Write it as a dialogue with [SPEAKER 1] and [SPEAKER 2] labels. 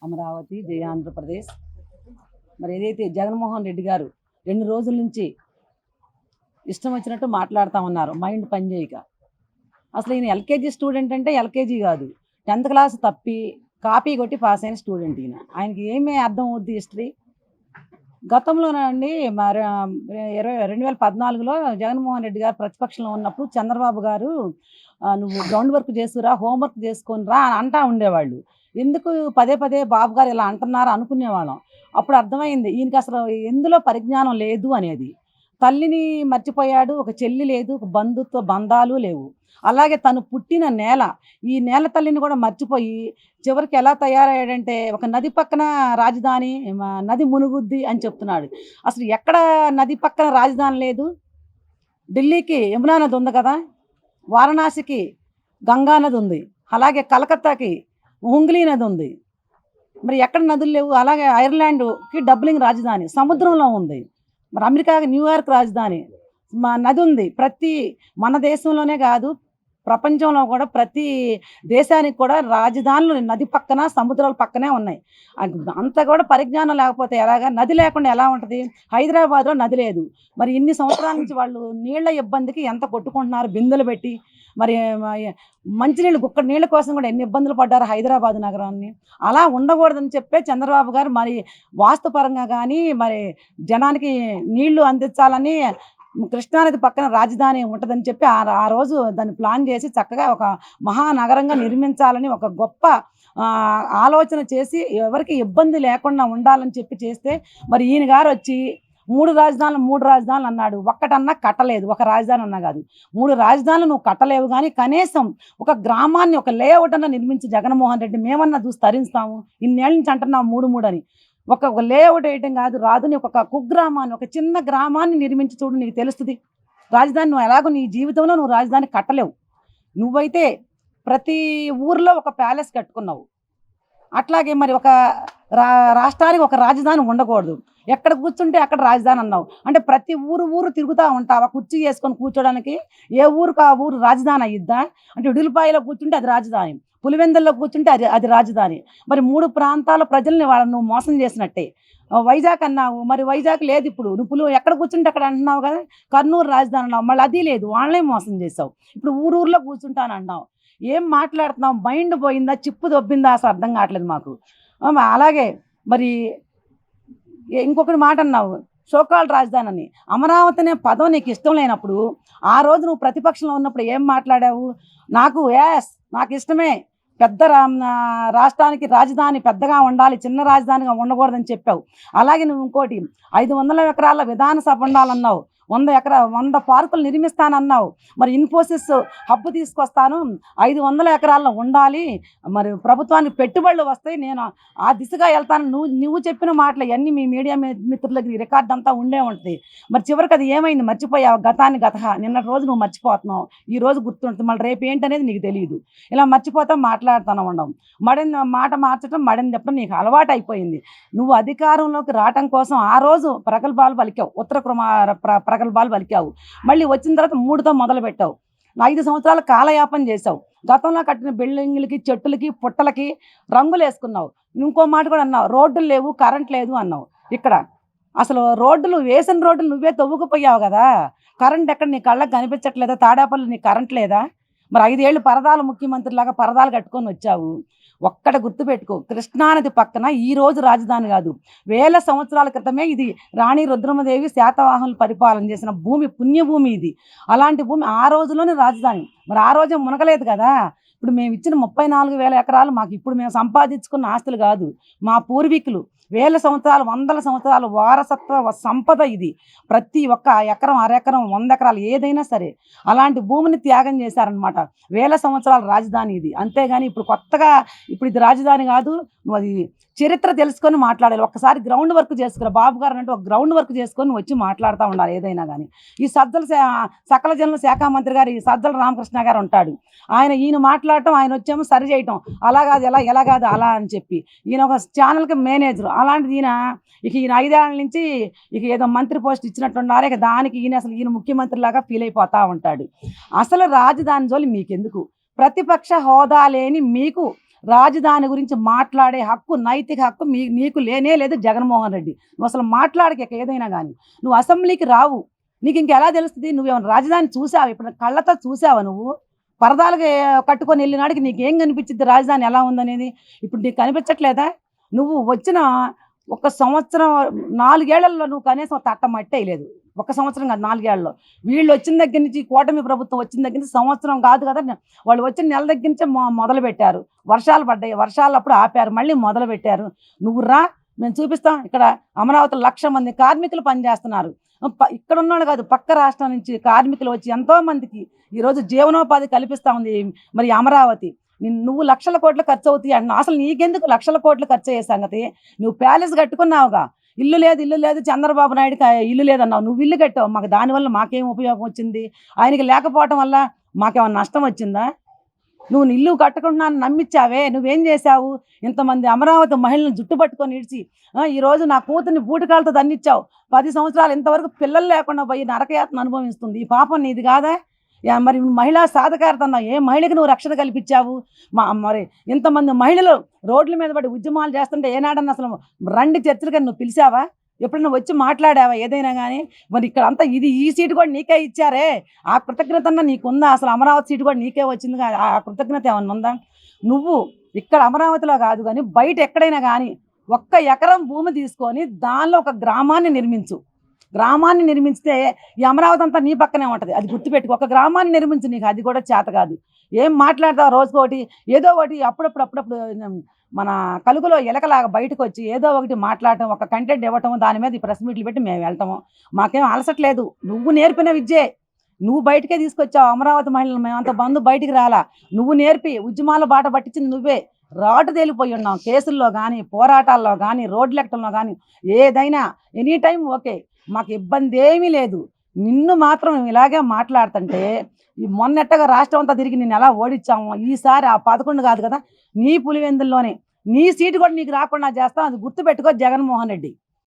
[SPEAKER 1] అమరావతి, జై ఆంధ్రప్రదేశ్. మరి ఏదైతే జగన్మోహన్ రెడ్డి గారు 2 రోజుల నుంచి ఇష్టం వచ్చినట్టు మాట్లాడుతా ఉన్నారు మైండ్ పనిచేయక. అసలు ఈయన ఎల్కేజీ స్టూడెంట్ అంటే ఎల్కేజీ కాదు, 10th క్లాస్ తప్పి కాపీ కొట్టి పాస్ అయిన స్టూడెంట్ ఈయన. ఆయనకి ఏమీ అర్థం అవుద్ది హిస్టరీ. గతంలోనండి మరి 2014లో జగన్మోహన్ రెడ్డి గారు ప్రతిపక్షంలో ఉన్నప్పుడు చంద్రబాబు గారు నువ్వు గ్రౌండ్ వర్క్ చేసుకురా, హోంవర్క్ చేసుకొని రా అని అంటా ఉండేవాళ్ళు. ఎందుకు పదే పదే బాబు గారు ఇలా అంటున్నారు అనుకునేవాళ్ళం. అప్పుడు అర్థమైంది ఈయనకి అసలు ఎందులో పరిజ్ఞానం లేదు అనేది. తల్లిని మర్చిపోయాడు, ఒక చెల్లి లేదు, ఒక బంధుత్వ బంధాలు లేవు. అలాగే తను పుట్టిన నేల, ఈ నేల తల్లిని కూడా మర్చిపోయి చివరికి ఎలా తయారయ్యాడంటే ఒక నది పక్కన రాజధాని, నది మునుగుద్ది అని చెప్తున్నాడు. అసలు ఎక్కడ నది పక్కన రాజధాని లేదు? ఢిల్లీకి యమునా నది ఉంది కదా, వారణాసికి గంగా నది ఉంది, అలాగే కలకత్తాకి హుంగ్లీ నది ఉంది. మరి ఎక్కడ నదులు లేవు? అలాగే ఐర్లాండ్కి డబ్లింగ్ రాజధాని సముద్రంలో ఉంది. మరి అమెరికాకి న్యూయార్క్ రాజధాని నది ఉంది. మన దేశంలోనే కాదు, ప్రపంచంలో కూడా ప్రతి దేశానికి కూడా రాజధానులు నది పక్కన, సముద్రాల పక్కనే ఉన్నాయి. అంత కూడా పరిజ్ఞానం లేకపోతే ఎలాగా? నది లేకుండా ఎలా ఉంటుంది? హైదరాబాద్లో నది లేదు. మరి ఇన్ని సంవత్సరాల నుంచి వాళ్ళు నీళ్ల ఇబ్బందికి ఎంత కొట్టుకుంటున్నారు బిందెలు పెట్టి. మరి మంచినీళ్ళు, గుక్కడి నీళ్ళ కోసం కూడా ఎన్ని ఇబ్బందులు పడ్డారు హైదరాబాద్ నగరాన్ని. అలా ఉండకూడదని చెప్పే చంద్రబాబు గారు మరి వాస్తుపరంగా కానీ మరి జనానికి నీళ్లు అందించాలని కృష్ణానది పక్కన రాజధాని ఉంటుందని చెప్పి ఆ రోజు దాన్ని ప్లాన్ చేసి చక్కగా ఒక మహానగరంగా నిర్మించాలని ఒక గొప్ప ఆలోచన చేసి ఎవరికి ఇబ్బంది లేకుండా ఉండాలని చెప్పి చేస్తే, మరి ఈయన గారు వచ్చి మూడు రాజధానులు అన్నాడు. ఒక్కటన్నా కట్టలేదు. ఒక రాజధాని అన్నా కాదు, 3 రాజధానులు నువ్వు కట్టలేవు. కానీ కనీసం ఒక గ్రామాన్ని, ఒక లేఅవుట్ అన్నా నిర్మించి జగన్మోహన్ రెడ్డి, మేమన్నా చూసి తరిస్తాము. ఇన్నేళ్ళ నుంచి అంటున్నావు 3 అని. ఒక లేఅవుట్ వేయటం కాదు, రాదుని ఒక కుగ్రామాన్ని, ఒక చిన్న గ్రామాన్ని నిర్మించి చూడు, నీకు తెలుస్తుంది. రాజధాని నువ్వు ఎలాగో నీ జీవితంలో నువ్వు రాజధాని కట్టలేవు. నువ్వైతే ప్రతి ఊర్లో ఒక ప్యాలెస్ కట్టుకున్నావు. అట్లాగే మరి ఒక రాష్ట్రానికి ఒక రాజధాని ఉండకూడదు. ఎక్కడ కూర్చుంటే అక్కడ రాజధాని అన్నావు. అంటే ప్రతి ఊరు తిరుగుతూ ఉంటావా కుర్చీ వేసుకొని కూర్చోడానికి? ఏ ఊరికి ఆ ఊరు రాజధాని అయ్యిద్దా? అంటే ఇడులపాయలో కూర్చుంటే అది రాజధాని, పులివెందుల్లో కూర్చుంటే అది రాజధాని. మరి 3 ప్రాంతాల ప్రజల్ని నువ్వు మోసం చేసినట్టే. వైజాగ్ అన్నావు, మరి వైజాగ్ లేదు. ఇప్పుడు నువ్వు ఎక్కడ కూర్చుంటే అక్కడ అంటున్నావు కదా. కర్నూలు రాజధాని అన్నావు, మళ్ళీ అది లేదు, వాళ్ళనే మోసం చేసావు. ఇప్పుడు ఊరూరులో కూర్చుంటాను అన్నావు. ఏం మాట్లాడుతున్నావు? మైండ్ పోయిందా, చిప్పు దొబ్బిందా? అసలు అర్థం కావట్లేదు మాకు. అలాగే మరి ఇంకొకటి మాట అన్నావు, సోకాల్ రాజధాని అని. అమరావతి అనే పదం నీకు ఇష్టం లేనప్పుడు, ఆ రోజు నువ్వు ప్రతిపక్షంలో ఉన్నప్పుడు ఏం మాట్లాడావు? నాకు ఇష్టమే, పెద్ద రాష్ట్రానికి రాజధాని పెద్దగా ఉండాలి, చిన్న రాజధానిగా ఉండకూడదని చెప్పావు. అలాగే నువ్వు ఇంకోటి 500 ఎకరాల విధానసభ ఉండాలన్నావు. 100 పార్కులు నిర్మిస్తానన్నావు. మరి ఇన్ఫోసిస్ హబ్ తీసుకొస్తాను, 500 ఎకరాల్లో ఉండాలి, మరి ప్రభుత్వానికి పెట్టుబడులు వస్తాయి, నేను ఆ దిశగా వెళ్తాను. నువ్వు చెప్పిన మాటలు ఇవన్నీ మీ మీడియా మిత్రులకి రికార్డ్ అంతా ఉండే ఉంటుంది. మరి చివరికి అది ఏమైంది? మర్చిపోయావు. నిన్నటి రోజు నువ్వు మర్చిపోతున్నావు, ఈ రోజు గుర్తుంటుంది, మళ్ళీ రేపు ఏంటనేది నీకు తెలియదు. ఇలా మర్చిపోతాం, మాట్లాడుతూనే ఉండవు. మాట మార్చడం, మడిని చెప్పడం నీకు అలవాటు అయిపోయింది. నువ్వు అధికారంలోకి రావటం కోసం ఆ రోజు ప్రగల్భాలు పలికావు, ప్రగల్భాలు పలికావు. మళ్ళీ వచ్చిన తర్వాత 3తో మొదలు పెట్టావు. 5 సంవత్సరాలు కాలయాపన చేసావు. గతంలో కట్టిన బిల్డింగ్లకి, చెట్టులకి, పుట్టలకి రంగులు వేసుకున్నావు. ఇంకో మాట కూడా అన్నావు, రోడ్డులు లేవు, కరెంట్ లేదు అన్నావు. ఇక్కడ అసలు వేసిన రోడ్డులు నువ్వే తవ్వుకుపోయావు కదా. కరెంట్ ఎక్కడ నీ కళ్ళకి కనిపించట్లేదా? తాడేపల్లి నీకు కరెంట్ లేదా? మరి 5 ఏళ్ళు పరదాలు ముఖ్యమంత్రిలాగా పరదాలు కట్టుకొని వచ్చావు. ఒక్కడ గుర్తుపెట్టుకో, కృష్ణానది పక్కన ఈరోజు రాజధాని కాదు, వేల సంవత్సరాల క్రితమే ఇది రాణి రుద్రమదేవి శాతవాహనులు పరిపాలన చేసిన భూమి, పుణ్యభూమి ఇది. అలాంటి భూమి ఆ రోజులోనే రాజధాని. మరి ఆ రోజే మునగలేదు కదా. ఇప్పుడు మేము ఇచ్చిన 34,000 ఎకరాలు మాకు ఇప్పుడు మేము సంపాదించుకున్న ఆస్తులు కాదు, మా పూర్వీకులు వేల సంవత్సరాలు, వందల సంవత్సరాలు వారసత్వ సంపద ఇది. ప్రతి ఒక్క ఎకరం, అరెకరం, 100 ఎకరాలు ఏదైనా సరే అలాంటి భూమిని త్యాగం చేశారనమాట. వేల సంవత్సరాల రాజధాని ఇది. అంతేగాని ఇప్పుడు కొత్తగా ఇది రాజధాని కాదు. నువ్వు అది చరిత్ర తెలుసుకొని మాట్లాడాలి. ఒక్కసారి గ్రౌండ్ వర్క్ చేసుకురా. బాబు గారు అంటే ఒక గ్రౌండ్ వర్క్ చేసుకొని వచ్చి మాట్లాడుతూ ఉండాలి ఏదైనా కానీ. ఈ సకల జనుల శాఖ మంత్రి గారు, ఈ సజ్జల రామకృష్ణ గారు ఉంటాడు, ఈయన మాట్లాడటం, ఆయన వచ్చేమో సరి చేయటం, అలా కాదు ఎలా కాదు అలా అని చెప్పి. ఈయన ఒక ఛానల్కి మేనేజర్. అలాంటిది ఈయన 5 ఏళ్ళ నుంచి ఏదో మంత్రి పోస్ట్ ఇచ్చినట్టున్నారే, దానికి ఈయన ముఖ్యమంత్రిలాగా ఫీల్ అయిపోతూ ఉంటాడు. అసలు రాజధాని జోలి మీకెందుకు? ప్రతిపక్ష హోదా లేని మీకు రాజధాని గురించి మాట్లాడే హక్కు, నైతిక హక్కు నీకు లేనే లేదు జగన్మోహన్ రెడ్డి. నువ్వు అసలు మాట్లాడక ఏదైనా కానీ. నువ్వు అసెంబ్లీకి రావు. నీకు ఇంకెలా తెలుస్తుంది? నువ్వేమైనా రాజధాని చూసావా? ఇప్పుడు కళ్ళతో చూసావా నువ్వు? పరదాలుగా కట్టుకొని వెళ్ళినాడికి నీకేం కనిపించింది రాజధాని ఎలా ఉందనేది? ఇప్పుడు నీకు కనిపించట్లేదా? నువ్వు వచ్చిన ఒక సంవత్సరం 4 ఏళ్లలో నువ్వు కనీసం తట్ట మట్టి వేయలేదు. ఒక సంవత్సరం కాదు, 4 ఏళ్లలో. వీళ్ళు వచ్చిన దగ్గర నుంచి, కూటమి ప్రభుత్వం వచ్చిన దగ్గర నుంచి సంవత్సరం కాదు కదా, వాళ్ళు వచ్చిన నెల దగ్గర నుంచే మొదలు పెట్టారు. వర్షాలు పడ్డాయి, వర్షాలప్పుడు ఆపారు, మళ్ళీ మొదలు పెట్టారు. నువ్వు రా, మేము చూపిస్తాం. ఇక్కడ అమరావతిలో 1,00,000 మంది కార్మికులు పనిచేస్తున్నారు. ఇక్కడ ఉన్నాడు కాదు, పక్క రాష్ట్రం నుంచి కార్మికులు వచ్చి ఎంతో మందికి ఈరోజు జీవనోపాధి కల్పిస్తూ ఉంది మరి అమరావతి. నువ్వు లక్షల కోట్లు ఖర్చు అవుతాయి అన్న, అసలు నీకెందుకు లక్షల కోట్లు ఖర్చు అయ్యే సంగతి? నువ్వు ప్యాలెస్ కట్టుకున్నావుగా, ఇల్లు లేదు చంద్రబాబు నాయుడుకి ఇల్లు లేదన్నావు. నువ్వు ఇల్లు కట్టావు, మాకు దానివల్ల మాకేం ఉపయోగం వచ్చింది? ఆయనకి లేకపోవటం వల్ల మాకేమైనా నష్టం వచ్చిందా? నువ్వు ఇల్లు కట్టుకుంటున్నాను నమ్మించావే, నువ్వేం చేశావు? ఇంతమంది అమరావతి మహిళలను జుట్టు పట్టుకొని ఇడిచి ఈరోజు నా కూతుర్ని బూటకాలతో దండిచ్చావు. 10 సంవత్సరాలు ఇంతవరకు పిల్లలు లేకుండా పోయి నరకయాతన అనుభవిస్తుంది. ఈ పాపం నీది కాదా? మరి మహిళా సాధికారత అన్నావు, ఏ మహిళకి నువ్వు రక్షణ కల్పించావు? మరి ఇంతమంది మహిళలు రోడ్ల మీద పడి ఉద్యమాలు చేస్తుంటే ఏనాడన్నా అసలు రండి చర్చలు కానీ నువ్వు పిలిచావా? ఎప్పుడన్నా వచ్చి మాట్లాడావా ఏదైనా కానీ? మరి ఇక్కడ అంతా ఈ సీటు కూడా నీకే ఇచ్చారే, ఆ కృతజ్ఞత అన్నా నీకుందా? అసలు అమరావతి సీటు కూడా నీకే వచ్చింది, ఆ కృతజ్ఞత ఏమన్నా ఉందా? నువ్వు ఇక్కడ అమరావతిలో కాదు కానీ బయట ఎక్కడైనా కానీ 1 ఎకరం భూమి తీసుకొని దానిలో ఒక గ్రామాన్ని నిర్మించు. గ్రామాన్ని నిర్మించితే ఈ అమరావతి అంతా నీ పక్కనే ఉంటుంది. అది గుర్తుపెట్టుకో. 1 గ్రామాన్ని నిర్మించు. నీకు అది కూడా చేత కాదు. ఏం మాట్లాడతావు? రోజుకోటి ఏదో ఒకటి అప్పుడప్పుడు మన కలుగులో ఎలకలాగా బయటకు వచ్చి ఏదో ఒకటి మాట్లాడటం, ఒక కంటెంట్ ఇవ్వటం, దాని మీద ఈ ప్రెస్ మీట్లు పెట్టి మేము వెళ్తాము. మాకేం అలసట్లేదు. నువ్వు నేర్పిన విద్యే నువ్వు బయటకే తీసుకొచ్చావు. అమరావతి మహిళలు మేమంత బంధు బయటికి రాలా. నువ్వు నేర్పి ఉద్యమాల బాట పట్టించింది నువ్వే. రాటు తేలిపోయి ఉన్నావు. కేసుల్లో కానీ, పోరాటాల్లో కానీ, రోడ్లెక్కడంలో కానీ, ఏదైనా ఎనీ టైం ఓకే, మాకు ఇబ్బంది ఏమీ లేదు. నిన్ను మాత్రం ఇలాగే మాట్లాడుతుంటే ఈ మొన్నెట్టగా రాష్ట్రం అంతా తిరిగి నిన్ను ఎలా ఓడించాము, ఈసారి ఆ 11 కాదు కదా, నీ పులివెందుల్లోనే నీ సీటు కూడా నీకు రాకుండా చేస్తాం. అది గుర్తుపెట్టుకో జగన్మోహన్ రెడ్డి.